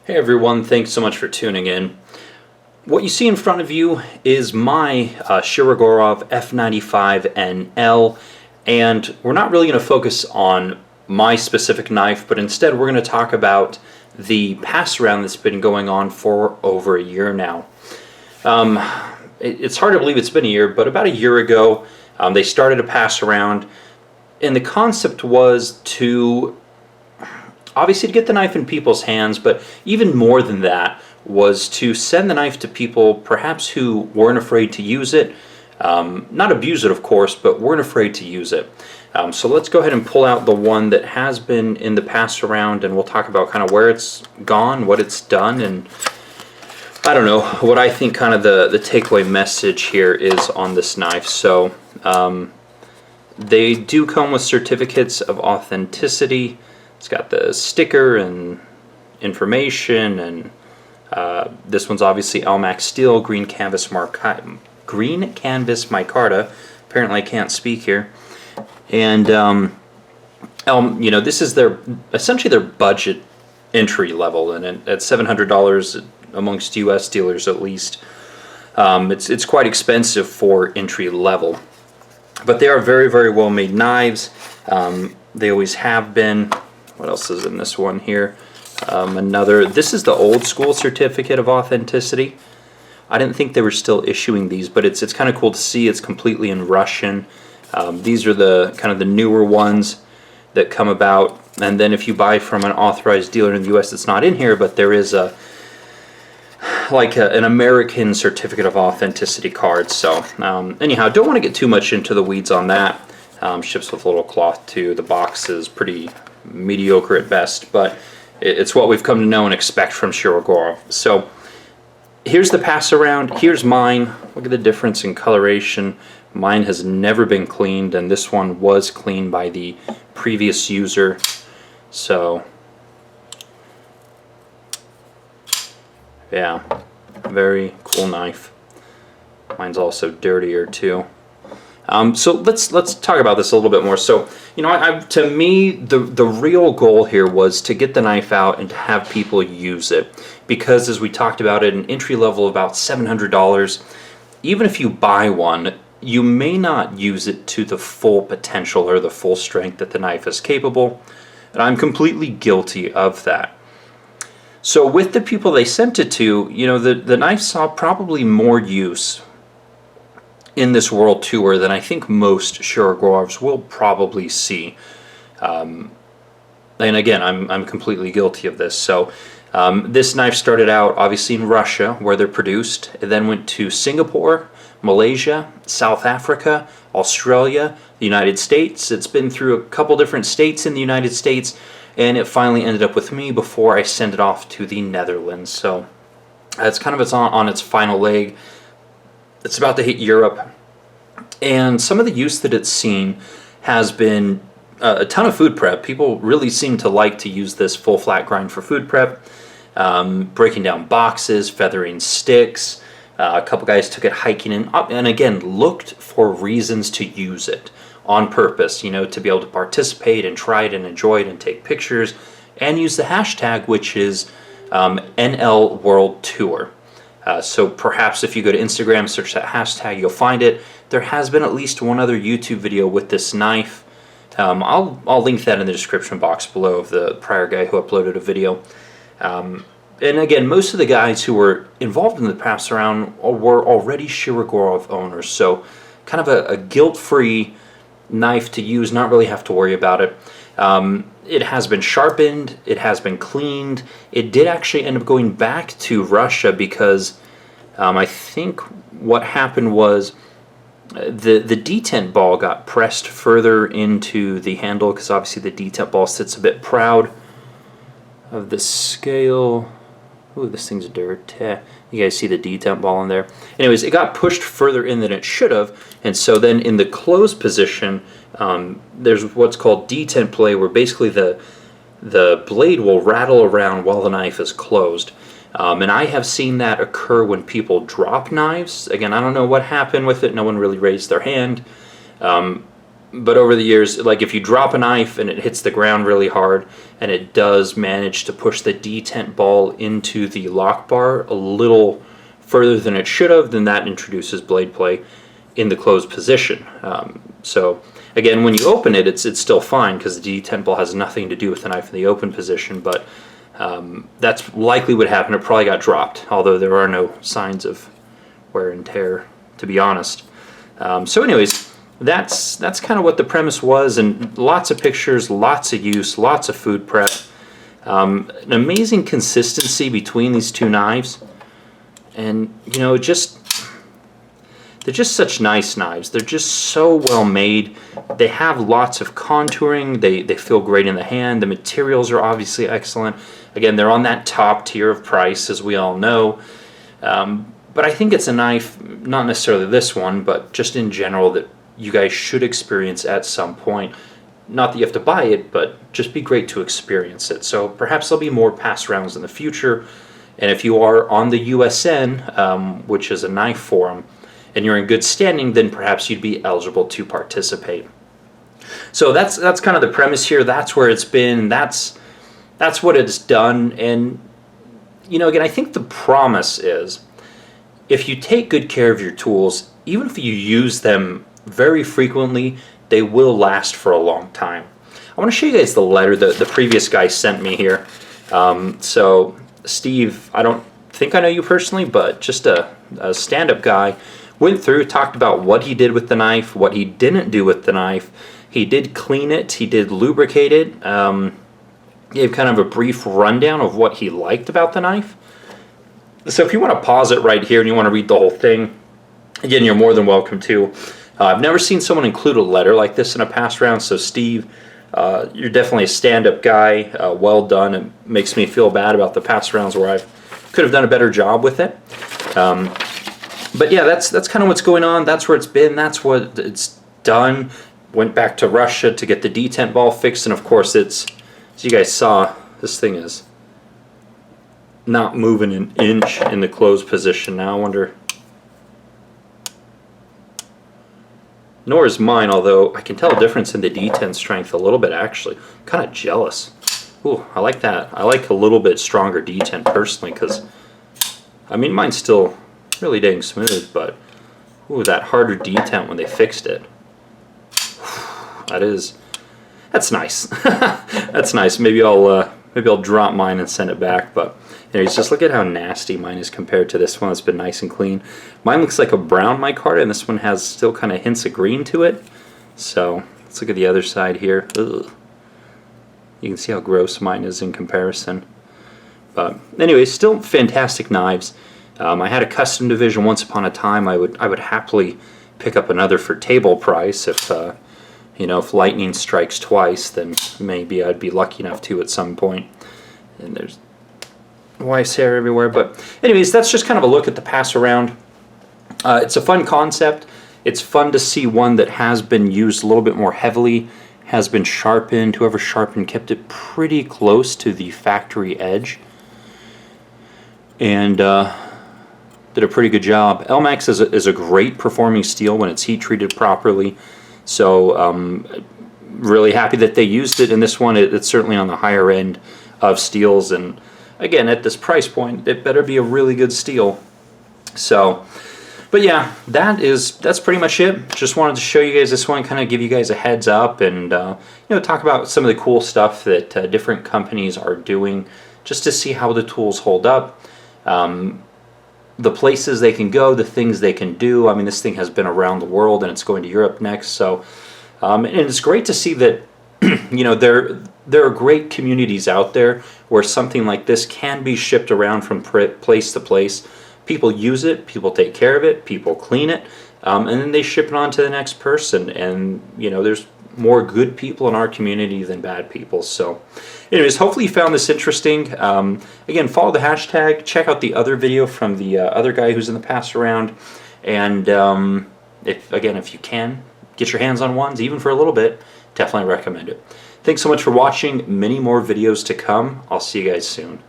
Hey everyone, thanks so much for tuning in. What you see in front of you is my Shirogorov F95NL, and we're not really going to focus on my specific knife, but instead we're going to talk about the Passaround that's been going on for over a year now. It's hard to believe it's been a year, but about a year ago they started a Passaround, and the concept was to obviously to get the knife in people's hands, but even more than that was to send the knife to people perhaps who weren't afraid to use it, not abuse it of course, but weren't afraid to use it. So let's go ahead and pull out the one that has been in the Passaround, and we'll talk about kind of where it's gone, what it's done, and I don't know, what I think kind of the takeaway message here is on this knife. So they do come with certificates of authenticity. It's got the sticker and information, and this one's obviously Elmax steel, green canvas micarta. Apparently I can't speak here. And you know, this is essentially their budget entry level, and at $700 amongst U.S. dealers at least, it's quite expensive for entry level. But they are very, very well made knives. They always have been. What else is in this one here? This is the old school certificate of authenticity. I didn't think they were still issuing these, but it's kind of cool to see. It's completely in Russian. These are the kind of the newer ones that come about. And then if you buy from an authorized dealer in the U.S., it's not in here, but there is an American certificate of authenticity card. So anyhow, don't want to get too much into the weeds on that. Ships with a little cloth too. The box is pretty mediocre at best, but it's what we've come to know and expect from Shirogorov. So here's the Passaround. Here's mine. Look at the difference in coloration. Mine has never been cleaned, and this one was cleaned by the previous user. So yeah, very cool knife. Mine's also dirtier too. So let's talk about this a little bit more. So, you know, to me, the real goal here was to get the knife out and to have people use it, because as we talked about, at an entry level of about $700, even if you buy one, you may not use it to the full potential or the full strength that the knife is capable, and I'm completely guilty of that. So with the people they sent it to, you know, the knife saw probably more use in this world tour than I think most Shirogorovs will probably see. And again, I'm completely guilty of this. So this knife started out obviously in Russia, where they're produced. It then went to Singapore, Malaysia, South Africa, Australia, the United States. It's been through a couple different states in the United States, and it finally ended up with me before I sent it off to the Netherlands. So it's kind of on its final leg. It's about to hit Europe, and some of the use that it's seen has been a ton of food prep. People really seem to like to use this full flat grind for food prep, breaking down boxes, feathering sticks. A couple guys took it hiking and again looked for reasons to use it on purpose, you know, to be able to participate and try it and enjoy it and take pictures and use the hashtag, which is NL World Tour. So perhaps if you go to Instagram, search that hashtag, you'll find it. There has been at least one other YouTube video with this knife. I'll link that in the description box below of the prior guy who uploaded a video. And again, most of the guys who were involved in the Passaround were already Shirogorov owners, so kind of a guilt-free knife to use, not really have to worry about it. It has been sharpened, it has been cleaned. It did actually end up going back to Russia because I think what happened was the detent ball got pressed further into the handle, because obviously the detent ball sits a bit proud of the scale. Ooh, this thing's dirty. You guys see the detent ball in there? Anyways, it got pushed further in than it should have, and so then in the closed position, there's what's called detent play, where basically the blade will rattle around while the knife is closed. And I have seen that occur when people drop knives. Again, I don't know what happened with it. No one really raised their hand. but over the years, like if you drop a knife and it hits the ground really hard and it does manage to push the detent ball into the lock bar a little further than it should have, then that introduces blade play in the closed position. So again, when you open it, it's still fine because the detent ball has nothing to do with the knife in the open position, but that's likely what happened. It probably got dropped, although there are no signs of wear and tear, to be honest. So anyways, that's kind of what the premise was, and lots of pictures, lots of use, lots of food prep. An amazing consistency between these two knives, and you know, they're just such nice knives. They're just so well made. They have lots of contouring. They feel great in the hand. The materials are obviously excellent. Again, they're on that top tier of price, as we all know. But I think it's a knife, not necessarily this one, but just in general, that you guys should experience at some point. Not that you have to buy it, but just be great to experience it. So perhaps there'll be more Passarounds in the future. And if you are on the USN, which is a knife forum, and you're in good standing, then perhaps you'd be eligible to participate. So that's kind of the premise here. That's where it's been. That's what it's done. And you know, again, I think the promise is, if you take good care of your tools, even if you use them very frequently, they will last for a long time. I want to show you guys the letter that the previous guy sent me here. So Steve, I don't think I know you personally, but just a stand-up guy, went through, talked about what he did with the knife, what he didn't do with the knife. He did clean it, he did lubricate it, gave kind of a brief rundown of what he liked about the knife. So if you want to pause it right here and you want to read the whole thing, again, you're more than welcome to. I've never seen someone include a letter like this in a Passaround, so Steve, you're definitely a stand-up guy. Well done. It makes me feel bad about the Passarounds where I could have done a better job with it. But yeah, that's kind of what's going on. That's where it's been. That's what it's done. Went back to Russia to get the detent ball fixed, and of course it's, as you guys saw, this thing is not moving an inch in the closed position now. I wonder, nor is mine, although I can tell a difference in the detent strength a little bit actually. I'm kind of jealous. Ooh, I like that. I like a little bit stronger detent personally, because I mean, mine's still really dang smooth, but ooh, that harder detent when they fixed it. That's nice. That's nice. Maybe I'll drop mine and send it back. But anyways, just look at how nasty mine is compared to this one that's been nice and clean. Mine looks like a brown micarta, and this one has still kind of hints of green to it. So let's look at the other side here. Ugh. You can see how gross mine is in comparison. But anyways, still fantastic knives. I had a custom division once upon a time. I would happily pick up another for table price if you know, if lightning strikes twice, then maybe I'd be lucky enough to at some point. And there's wife's hair everywhere. But anyways, that's just kind of a look at the Passaround. It's a fun concept. It's fun to see one that has been used a little bit more heavily, has been sharpened. Whoever sharpened kept it pretty close to the factory edge, and did a pretty good job. Elmax is a great performing steel when it's heat treated properly. So really happy that they used it in this one. It's certainly on the higher end of steels, and again, at this price point, it better be a really good steel. So, but yeah, that's pretty much it. Just wanted to show you guys this one, kind of give you guys a heads up, and you know, talk about some of the cool stuff that different companies are doing, just to see how the tools hold up. The places they can go, the things they can do. I mean, this thing has been around the world, and it's going to Europe next. So, and it's great to see that you know, there are great communities out there where something like this can be shipped around from place to place. People use it, people take care of it, people clean it, and then they ship it on to the next person. And you know, there's more good people in our community than bad people. So anyways, hopefully you found this interesting. Again, follow the hashtag, check out the other video from the other guy who's in the Passaround, and if you can, get your hands on ones, even for a little bit, definitely recommend it. Thanks so much for watching. Many more videos to come. I'll see you guys soon.